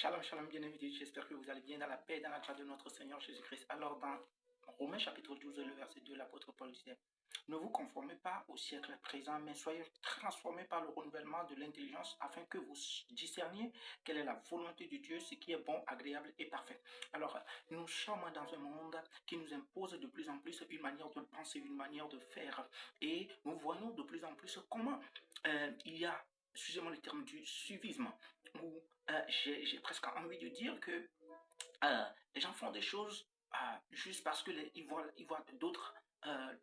Shalom, shalom, bien-aimés, j'espère que vous allez bien dans la paix et dans la grâce de notre Seigneur Jésus-Christ. Alors, dans Romains chapitre 12, le verset 2, l'apôtre Paul disait, ne vous conformez pas au siècle présent, mais soyez transformés par le renouvellement de l'intelligence afin que vous discerniez quelle est la volonté de Dieu, ce qui est bon, agréable et parfait. Alors, nous sommes dans un monde qui nous impose de plus en plus une manière de penser, une manière de faire. Et nous voyons de plus en plus comment il y a, excusez-moi le terme, du suivisme, où j'ai presque envie de dire que les gens font des choses juste parce qu'ils voient d'autres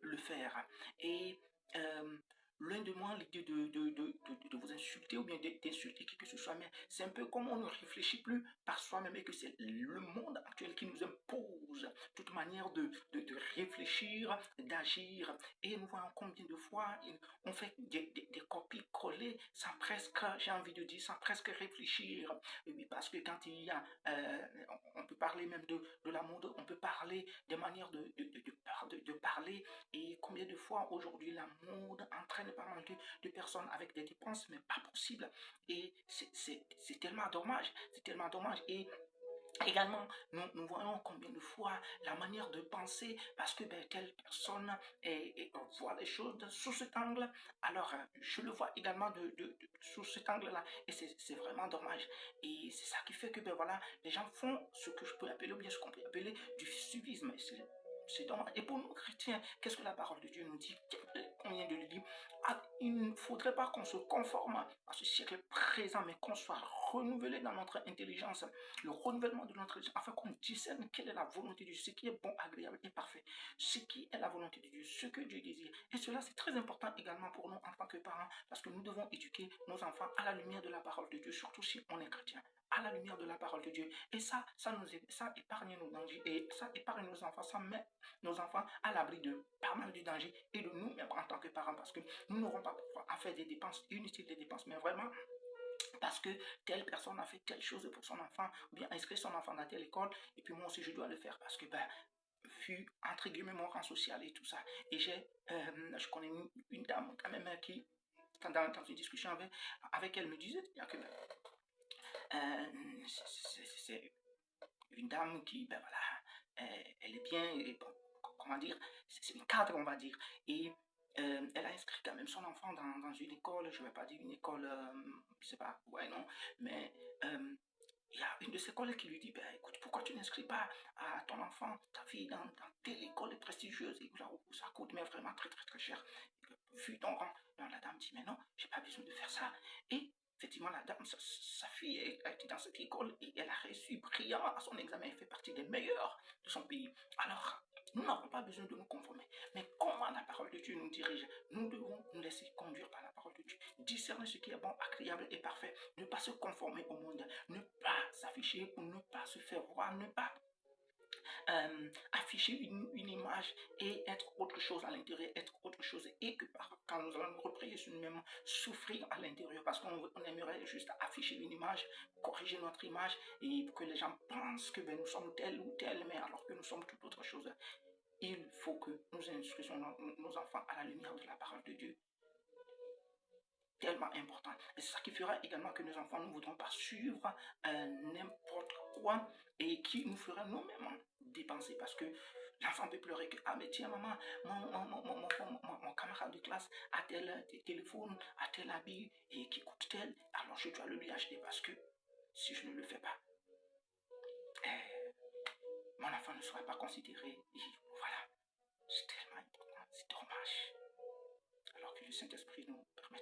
le faire. Et euh, loin de moi l'idée de vous insulter ou bien d'insulter qui que ce soit, mais c'est un peu comme on ne réfléchit plus par soi-même et que c'est le monde actuel qui nous impose toute manière de réfléchir, d'agir. Et nous voyons combien de fois on fait des copies-coller sans presque, j'ai envie de dire, sans presque réfléchir. Oui, parce que quand il y a, on peut parler même de la mode, on peut parler des manières de parler. Et combien de fois aujourd'hui la mode entraîne pas mal de personnes avec des dépenses, mais pas possible. Et c'est tellement dommage, c'est tellement dommage. Et également, nous voyons combien de fois la manière de penser, parce que telle personne voit les choses sous cet angle, alors je le vois également sous cet angle-là, et c'est vraiment dommage. Et c'est ça qui fait que voilà, les gens font ce que je peux appeler, ou bien ce qu'on peut appeler du suivisme. C'est dommage. Et pour nous chrétiens, qu'est-ce que la parole de Dieu nous dit? On vient de le dire. Il ne faudrait pas qu'on se conforme à ce siècle présent, mais qu'on soit renouvelé dans notre intelligence, le renouvellement de notre intelligence, afin qu'on discerne quelle est la volonté de Dieu, ce qui est bon, agréable et parfait, ce qui est la volonté de Dieu, ce que Dieu désire. Et cela, c'est très important également pour nous en tant que parents, parce que nous devons éduquer nos enfants à la lumière de la parole de Dieu, surtout si on est chrétien, à la lumière de la parole de Dieu. Et ça épargne nos dangers, et ça épargne nos enfants, ça met nos enfants à l'abri de pas mal de dangers et de nous-mêmes en tant que parents, parce que nous n'aurons pas à faire des dépenses inutiles, des dépenses, mais vraiment parce que telle personne a fait telle chose pour son enfant, ou bien inscrit son enfant dans telle école, et puis moi aussi je dois le faire parce que, vu, entre guillemets, mon rang social et tout ça. Et je connais une dame quand même qui, dans une discussion avec elle, me disait que c'est une dame qui, voilà, elle est bien, et, bon, comment dire, c'est une cadre, on va dire. Et elle a inscrit quand même son enfant dans une école, je ne vais pas dire une école, je ne sais pas, ouais, non, mais il y a une de ses collègues qui lui dit, écoute, pourquoi tu n'inscris pas à ton enfant, ta fille, dans telle école prestigieuse, et là où ça coûte mais vraiment très très très cher, vu ton rang. Non, la dame dit, mais non, j'ai pas besoin de faire ça. Et effectivement, la dame, sa fille a été dans cette école et elle a réussi brillamment à son examen. Elle fait partie des meilleurs de son pays. Alors, nous n'avons pas besoin de nous conformer. Mais comment la parole de Dieu nous dirige? Nous devons nous laisser conduire par la parole de Dieu. Discerner ce qui est bon, agréable et parfait. Ne pas se conformer au monde. Ne pas s'afficher ou ne pas se faire voir. Ne pas afficher une image et être autre chose à l'intérieur, être autre chose, et que quand nous allons nous reprier sur nous-mêmes, souffrir à l'intérieur parce qu'on aimerait juste afficher une image, corriger notre image et que les gens pensent que nous sommes tel ou tel, mais alors que nous sommes toute autre chose. Il faut que nous instruisions nos enfants à la lumière de la parole de Dieu. Tellement important. Et c'est ça qui fera également que nos enfants ne voudront pas suivre n'importe quoi et qui nous fera nous-mêmes dépenser parce que l'enfant peut pleurer que, ah mais tiens maman, mon camarade de classe a tel téléphone, a tel habit et qui coûte tel, alors je dois le lui acheter parce que si je ne le fais pas, mon enfant ne sera pas considéré. Et voilà, c'est tellement important, c'est dommage. Alors que le Saint-Esprit nous permet